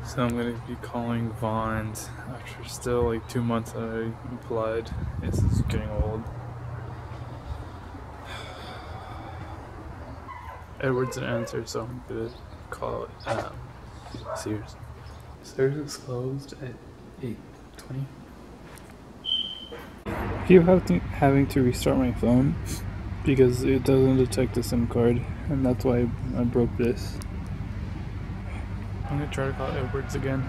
So I'm gonna be calling Vons after still like 2 months that I applied. This is getting old. Edward's an answer, so I'm gonna call Sears. Sears is closed at 8:20. I keep having to restart my phone because it doesn't detect the SIM card, and that's why I broke this. I'm gonna try to call Edwards again.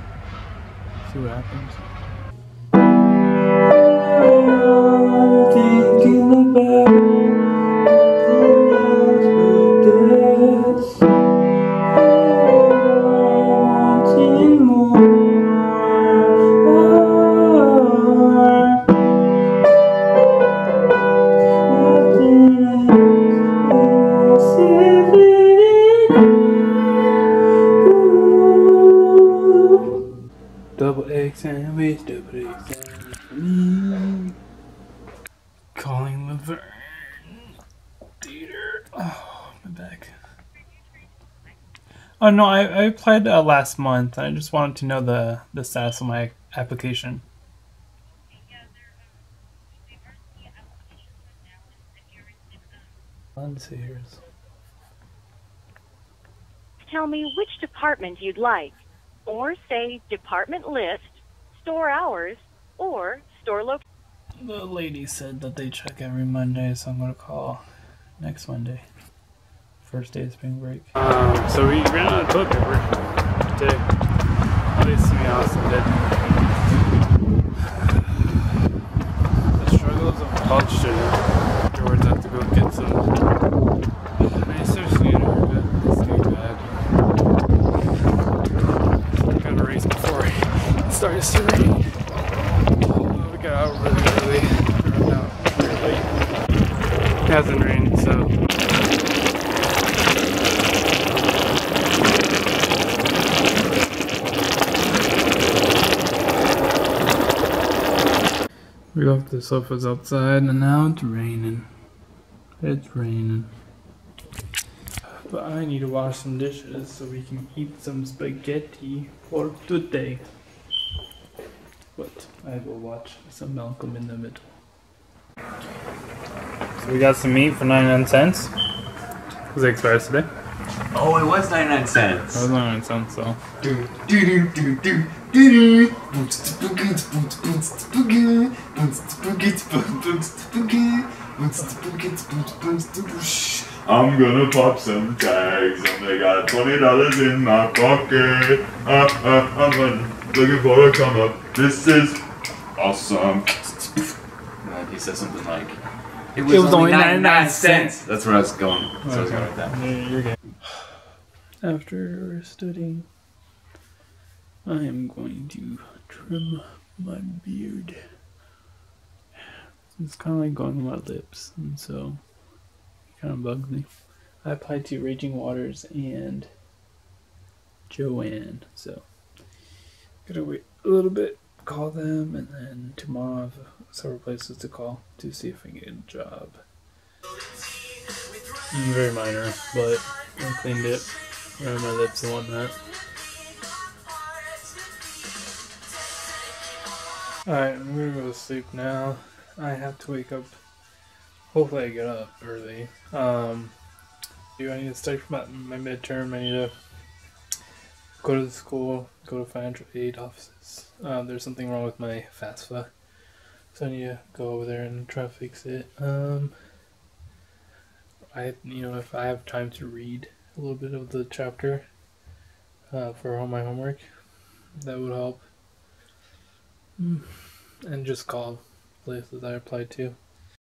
See what happens. Thinking about nothing double egg sandwich, double egg sandwich for me. Calling Laverne Theater. Oh, my back. Oh no, I applied last month. I just wanted to know the status of my application. Let's see here. Tell me which department you'd like, or say department list, store hours, or store location. The lady said that they check every Monday, so I'm gonna call next Monday. First day of spring break. So we ran out of toilet paper today. Obviously, me Austin did. The struggles of a college student. George had to go get some. I mean, it's seriously getting hurt, but it's getting bad. Gotta race before it starts to rain. We got out really early. We ran out really late. It hasn't rained, so. We left the sofas outside and now it's raining. It's raining. But I need to wash some dishes so we can eat some spaghetti for today. But I will watch some Malcolm in the Middle. So we got some meat for 99 cents. Was it expired today? Oh, it was 99 cents. It was 99 cents, so. I'm gonna pop some tags. I got $20 in my pocket. I'm looking for a come up. This is awesome. And he says something like, it was only 99 cents. That's where I was going. So I was going with that. Yeah, you're good. After studying, I am going to trim my beard. It's kind of like going on my lips, and so it kind of bugs me. I applied to Raging Waters and Joanne, so gotta wait a little bit, call them, and then tomorrow I have several places to call to see if I can get a job. Very minor, but I cleaned it around my lips and whatnot. Alright, I'm gonna go to sleep now. I have to wake up. Hopefully I get up early. I need to study for my midterm. I need to go to the school, go to financial aid offices. There's something wrong with my FAFSA, so I need to go over there and try to fix it. If I have time to read a little bit of the chapter for all my homework, that would help. And just call places I applied to.